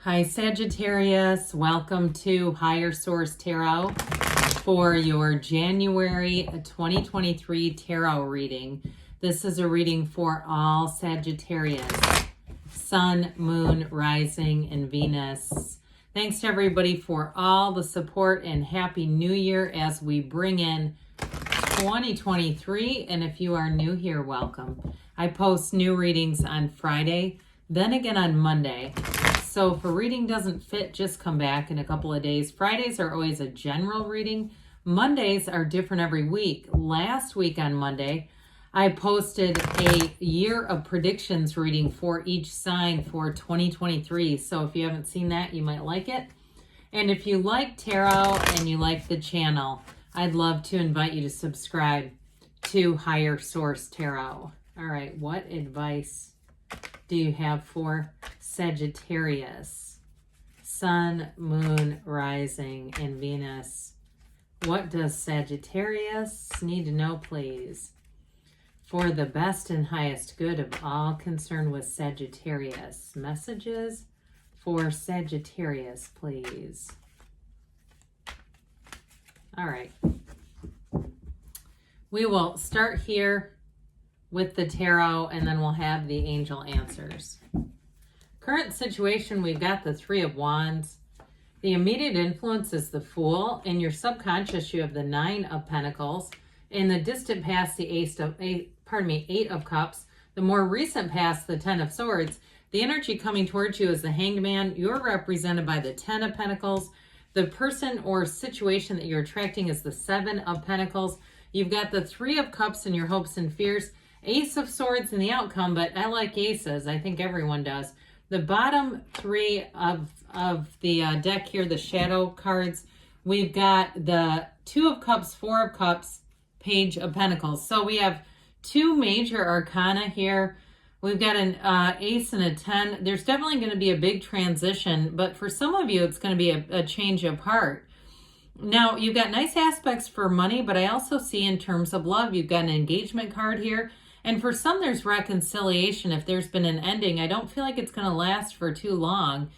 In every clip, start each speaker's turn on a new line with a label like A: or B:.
A: Hi Sagittarius, welcome to Higher Source Tarot for your January 2023 tarot reading. This is a reading for all Sagittarius, Sun, Moon, Rising, and Venus. Thanks to everybody for all the support and Happy New Year as we bring in 2023. And if you are new here, welcome. I post new readings on Friday, then again on Monday. So if a reading doesn't fit, just come back in a couple of days. Fridays are always a general reading. Mondays are different every week. Last week on Monday, I posted a year of predictions reading for each sign for 2023. So if you haven't seen that, you might like it. And if you like tarot and you like the channel, I'd love to invite you to subscribe to Higher Source Tarot. All right, what advice do you have for Sagittarius, Sun, Moon, Rising, and Venus? What does Sagittarius need to know, please, for the best and highest good of all concerned with Sagittarius? Messages for Sagittarius, please. All right. We will start here with the tarot, and then we'll have the angel answers. Current situation, we've got the Three of Wands. The immediate influence is the Fool. In your subconscious, you have the Nine of Pentacles. In the distant past, the Eight of Cups. The more recent past, the Ten of Swords. The energy coming towards you is the Hanged Man. You're represented by the Ten of Pentacles. The person or situation that you're attracting is the Seven of Pentacles. You've got the Three of Cups in your hopes and fears. Ace of Swords in the outcome, but I like aces. I think everyone does. The bottom three of the deck here, the shadow cards, we've got the Two of Cups, Four of Cups, Page of Pentacles. So we have two major arcana here. We've got an ace and a 10. There's definitely going to be a big transition, but for some of you, it's going to be a change of heart. Now, you've got nice aspects for money, but I also see in terms of love, you've got an engagement card here. And for some, there's reconciliation. If there's been an ending, I don't feel like it's going to last for too long,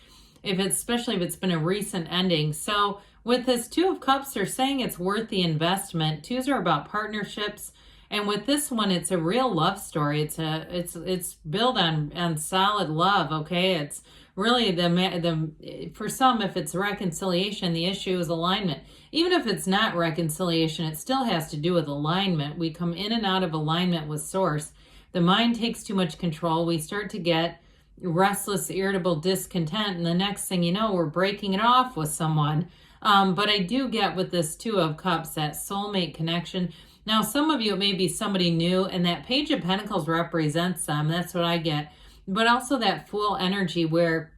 A: especially if it's been a recent ending. So with this Two of Cups, they're saying it's worth the investment. Twos are about partnerships. And with this one, it's a real love story. It's built on solid love, okay? It's really for some, if it's reconciliation, the issue is alignment. Even if it's not reconciliation, it still has to do with alignment. We come in and out of alignment with source. The mind takes too much control. We start to get restless, irritable, discontent, and the next thing you know, we're breaking it off with someone. But I do get with this Two of Cups, that soulmate connection. Now, some of you, it may be somebody new, and that Page of Pentacles represents them. That's what I get. But also that Fool energy where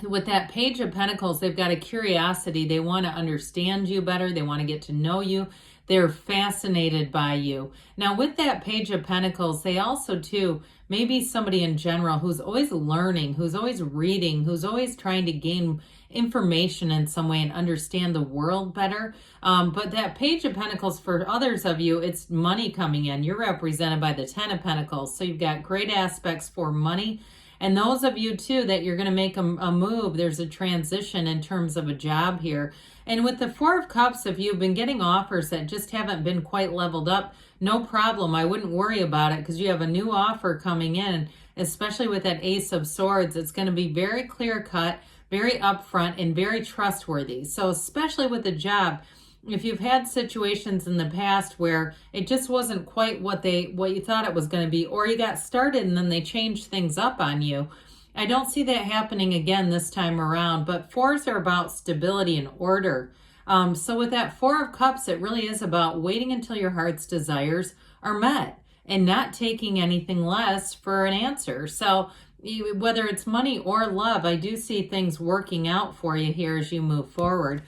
A: with that Page of Pentacles, they've got a curiosity. They want to understand you better. They want to get to know you. They're fascinated by you. Now, with that Page of Pentacles, they also, too, maybe somebody in general who's always learning, who's always reading, who's always trying to gain information in some way and understand the world better. But that Page of Pentacles, for others of you, it's money coming in. You're represented by the Ten of Pentacles. So you've got great aspects for money. And those of you, too, that you're going to make a move, there's a transition in terms of a job here. And with the Four of Cups, if you've been getting offers that just haven't been quite leveled up, no problem. I wouldn't worry about it because you have a new offer coming in, especially with that Ace of Swords. It's going to be very clear-cut, very upfront, and very trustworthy. So especially with the job, if you've had situations in the past where it just wasn't quite what you thought it was going to be, or you got started and then they changed things up on you, I don't see that happening again this time around. But fours are about stability and order. So with that Four of Cups, it really is about waiting until your heart's desires are met and not taking anything less for an answer. So whether it's money or love, I do see things working out for you here as you move forward.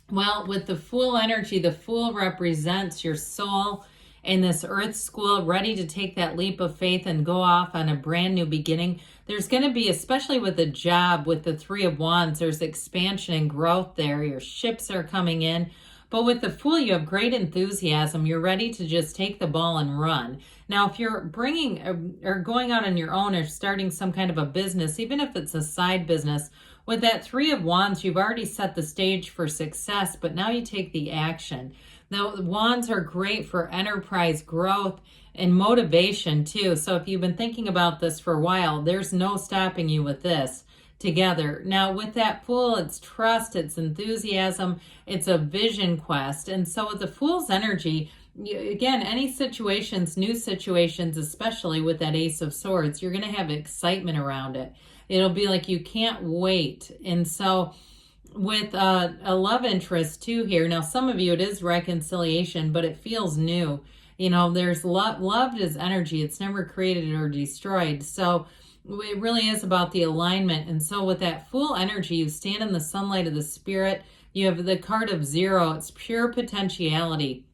A: Well, with the Fool energy, the Fool represents your soul in this earth school, ready to take that leap of faith and go off on a brand new beginning. There's going to be, especially with a job, with the Three of Wands, there's expansion and growth there. Your ships are coming in. But with the Fool, you have great enthusiasm. You're ready to just take the ball and run. Now, if you're bringing or going out on your own or starting some kind of a business, even if it's a side business, with that Three of Wands, you've already set the stage for success, but now you take the action. Now, wands are great for enterprise growth and motivation too. So if you've been thinking about this for a while, there's no stopping you with this together. Now with that Fool, it's trust, it's enthusiasm, it's a vision quest. And so with the Fool's energy, again, any situations, new situations, especially with that Ace of Swords, you're going to have excitement around it. It'll be like you can't wait. And so with a love interest too here, now some of you it is reconciliation, but it feels new. You know, there's love is energy. It's never created or destroyed. So it really is about the alignment. And so with that Fool energy, you stand in the sunlight of the spirit. You have the card of 0. It's pure potentiality.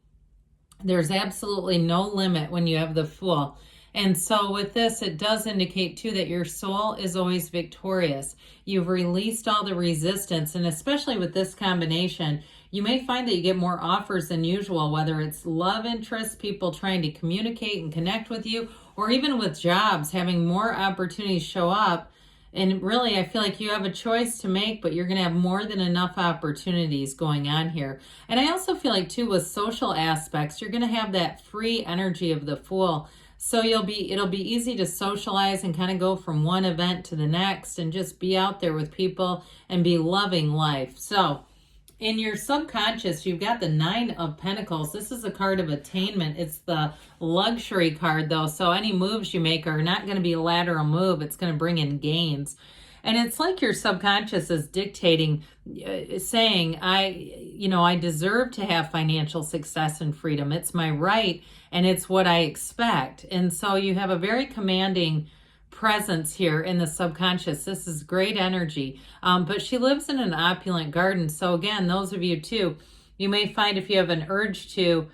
A: There's absolutely no limit when you have the Fool. And so with this, it does indicate too that your soul is always victorious. You've released all the resistance. And especially with this combination, you may find that you get more offers than usual, whether it's love interest, people trying to communicate and connect with you, or even with jobs, having more opportunities show up. And really, I feel like you have a choice to make, but you're going to have more than enough opportunities going on here. And I also feel like too, with social aspects, you're going to have that free energy of the Fool. So it'll be easy to socialize and kind of go from one event to the next and just be out there with people and be loving life. So in your subconscious, you've got the 9 of Pentacles. This is a card of attainment. It's the luxury card though. So any moves you make are not going to be a lateral move. It's going to bring in gains. And it's like your subconscious is dictating, saying, I deserve to have financial success and freedom. It's my right, and it's what I expect. And so you have a very commanding presence here in the subconscious. This is great energy. But she lives in an opulent garden. So again, those of you too, you may find if you have an urge to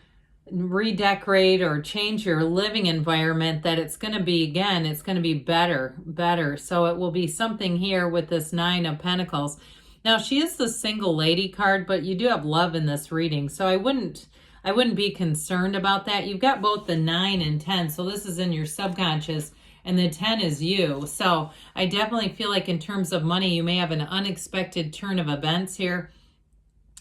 A: redecorate or change your living environment, that it's going to be, again, it's going to be better. So it will be something here with this 9 of Pentacles. Now she is the single lady card, but you do have love in this reading. So I wouldn't be concerned about that. You've got both the 9 and 10. So this is in your subconscious and the 10 is you. So I definitely feel like in terms of money, you may have an unexpected turn of events here.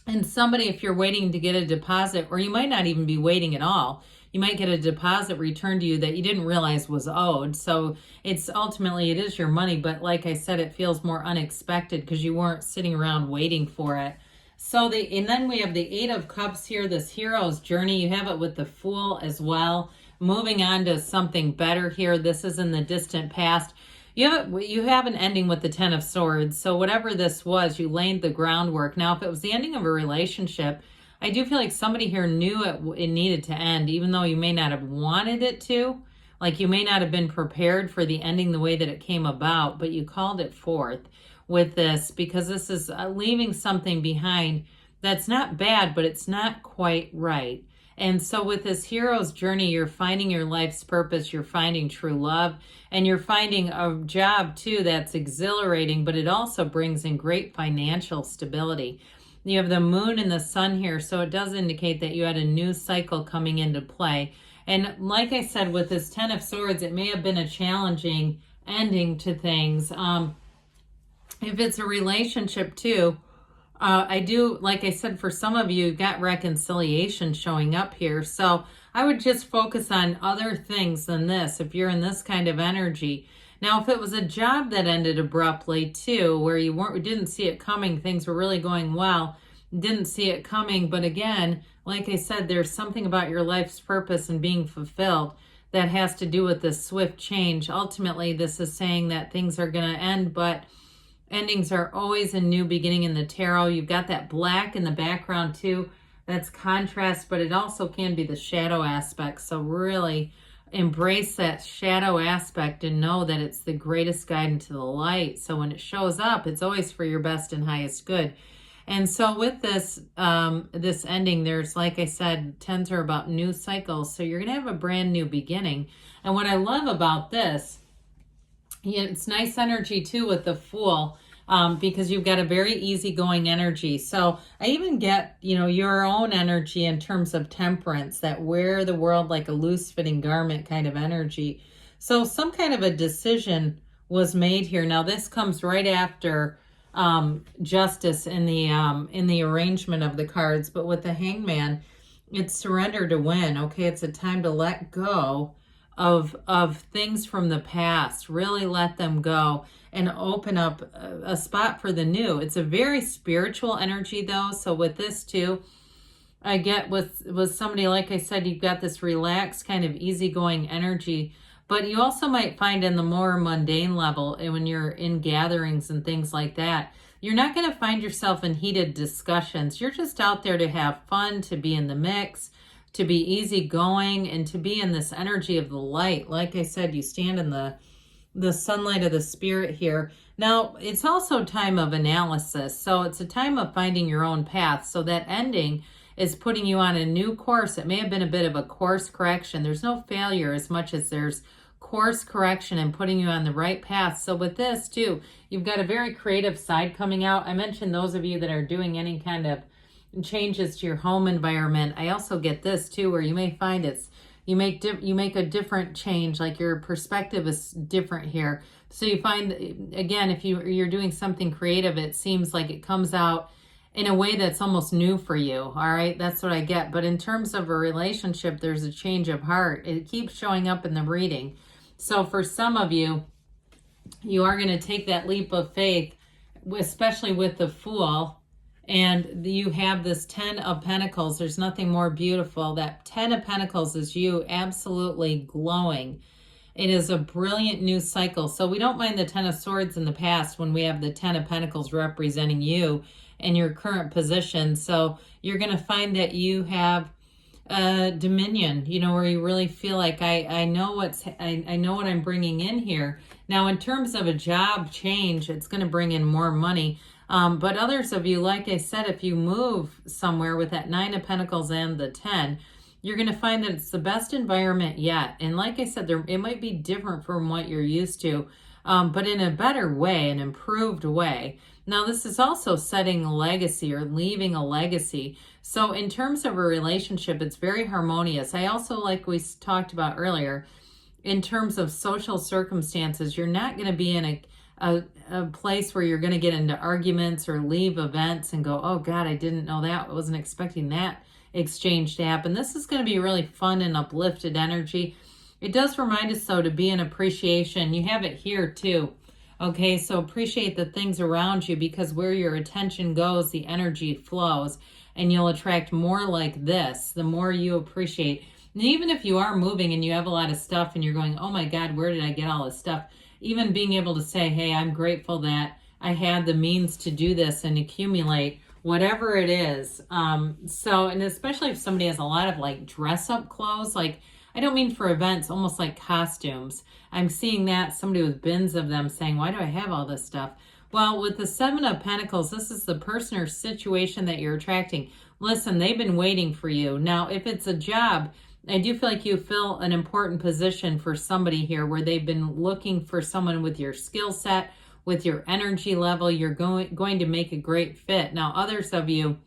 A: And somebody, if you're waiting to get a deposit, or you might not even be waiting at all, you might get a deposit returned to you that you didn't realize was owed. So it's ultimately, it is your money. But like I said, it feels more unexpected because you weren't sitting around waiting for it. So and then we have the 8 of Cups here, this hero's journey. You have it with the Fool as well. Moving on to something better here. This is in the distant past. You have an ending with the 10 of Swords. So whatever this was, you laid the groundwork. Now, if it was the ending of a relationship, I do feel like somebody here knew it needed to end, even though you may not have wanted it to. Like you may not have been prepared for the ending the way that it came about, but you called it forth with this because this is leaving something behind that's not bad, but it's not quite right. And so with this hero's journey, you're finding your life's purpose, you're finding true love, and you're finding a job too that's exhilarating, but it also brings in great financial stability. You have the moon and the sun here, so it does indicate that you had a new cycle coming into play. And like I said, with this 10 of Swords, it may have been a challenging ending to things. If it's a relationship too, I do, like I said, for some of you, you've got reconciliation showing up here. So I would just focus on other things than this if you're in this kind of energy. Now, if it was a job that ended abruptly too, where you didn't see it coming, things were really going well, didn't see it coming. But again, like I said, there's something about your life's purpose and being fulfilled that has to do with this swift change. Ultimately, this is saying that things are going to end, but endings are always a new beginning in the tarot. You've got that black in the background too. That's contrast, but it also can be the shadow aspect. So really embrace that shadow aspect and know that it's the greatest guide into the light. So when it shows up, it's always for your best and highest good. And so with this, this ending, there's, like I said, 10s are about new cycles. So you're going to have a brand new beginning. And what I love about this, it's nice energy too with the Fool, because you've got a very easygoing energy. So I even get, you know, your own energy in terms of temperance, that wear the world like a loose fitting garment kind of energy. So some kind of a decision was made here. Now this comes right after justice in the arrangement of the cards, but with the Hangman, it's surrender to win. Okay, it's a time to let go of things from the past. Really let them go and open up a spot for the new. It's a very spiritual energy though. So with this too, I get with somebody, like I said, you've got this relaxed kind of easygoing energy, but you also might find in the more mundane level, and when you're in gatherings and things like that, you're not going to find yourself in heated discussions. You're just out there to have fun, to be in the mix, to be easygoing, and to be in this energy of the light. Like I said, you stand in the sunlight of the spirit here. Now, it's also time of analysis. So it's a time of finding your own path. So that ending is putting you on a new course. It may have been a bit of a course correction. There's no failure as much as there's course correction and putting you on the right path. So with this too, you've got a very creative side coming out. I mentioned those of you that are doing any kind of changes to your home environment. I also get this too, where you may find you make a different change, like your perspective is different here. So you find, again, if you're doing something creative, it seems like it comes out in a way that's almost new for you. All right, that's what I get. But in terms of a relationship, there's a change of heart. It keeps showing up in the reading. So for some of you, you are going to take that leap of faith, especially with the Fool, and you have this 10 of Pentacles. There's nothing more beautiful. That 10 of Pentacles is you absolutely glowing. It is a brilliant new cycle. So we don't mind the 10 of Swords in the past when we have the 10 of Pentacles representing you and your current position. So you're going to find that you have dominion, you know, where you really feel like I know what I'm bringing in here. Now, in terms of a job change, it's going to bring in more money. But others of you, like I said, if you move somewhere with that 9 of Pentacles and the 10, you're going to find that it's the best environment yet. And like I said, it might be different from what you're used to, but in a better way, an improved way. Now, this is also setting a legacy or leaving a legacy. So in terms of a relationship, it's very harmonious. I also, like we talked about earlier, in terms of social circumstances, you're not going to be in a place where you're going to get into arguments or leave events and go, oh God, I didn't know that. I wasn't expecting that exchange to happen. This is going to be really fun and uplifted energy. It does remind us, though, to be in appreciation. You have it here too. Okay, so appreciate the things around you, because where your attention goes, the energy flows, and you'll attract more like this the more you appreciate. And even if you are moving and you have a lot of stuff and you're going, oh my God, where did I get all this stuff? Even being able to say, hey, I'm grateful that I had the means to do this and accumulate whatever it is. So, and especially if somebody has a lot of like dress up clothes, like I don't mean for events, almost like costumes. I'm seeing that, somebody with bins of them saying, why do I have all this stuff? Well, with the 7 of Pentacles, this is the person or situation that you're attracting. Listen, they've been waiting for you. Now, if it's a job, I do feel like you fill an important position for somebody here where they've been looking for someone with your skill set, with your energy level. You're going to make a great fit. Now, others of you,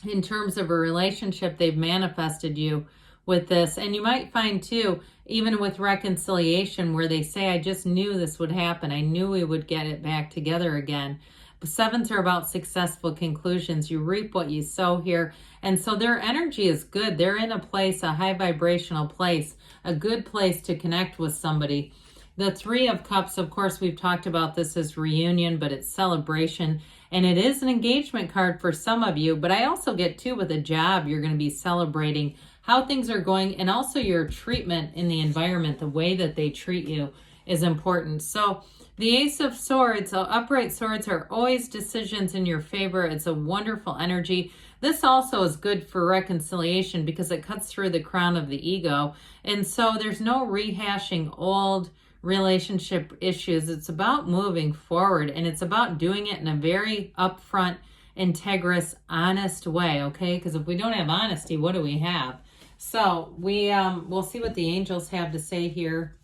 A: in terms of a relationship, they've manifested you with this. And you might find too, even with reconciliation, where they say, I just knew this would happen. I knew we would get it back together again. But 7s are about successful conclusions. You reap what you sow here. And so their energy is good. They're in a place, a high vibrational place, a good place to connect with somebody. The 3 of Cups, of course, we've talked about this as reunion, but it's celebration. And it is an engagement card for some of you. But I also get too, with a job, you're going to be celebrating how things are going, and also your treatment in the environment, the way that they treat you is important. So the Ace of Swords, upright swords are always decisions in your favor. It's a wonderful energy. This also is good for reconciliation because it cuts through the crown of the ego. And so there's no rehashing old relationship issues. It's about moving forward, and it's about doing it in a very upfront, integrous, honest way, okay? Because if we don't have honesty, what do we have? So we'll see what the angels have to say here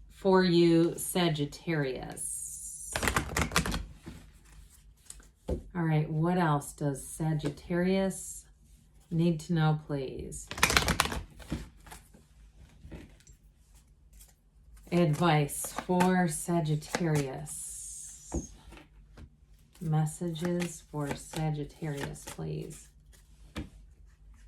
A: for you, Sagittarius. All right, what else does Sagittarius need to know, please? Advice for Sagittarius. Messages for Sagittarius, please.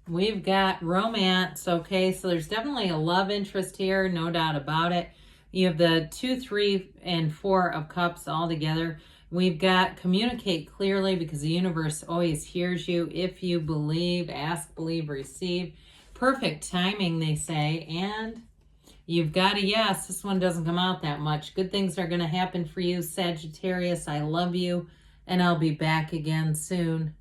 A: We've got romance, okay? So there's definitely a love interest here, no doubt about it. You have the 2, 3, and 4 of cups all together. We've got communicate clearly because the universe always hears you. If you believe, ask, believe, receive. Perfect timing, they say. And you've got a yes. This one doesn't come out that much. Good things are going to happen for you, Sagittarius. I love you, and I'll be back again soon.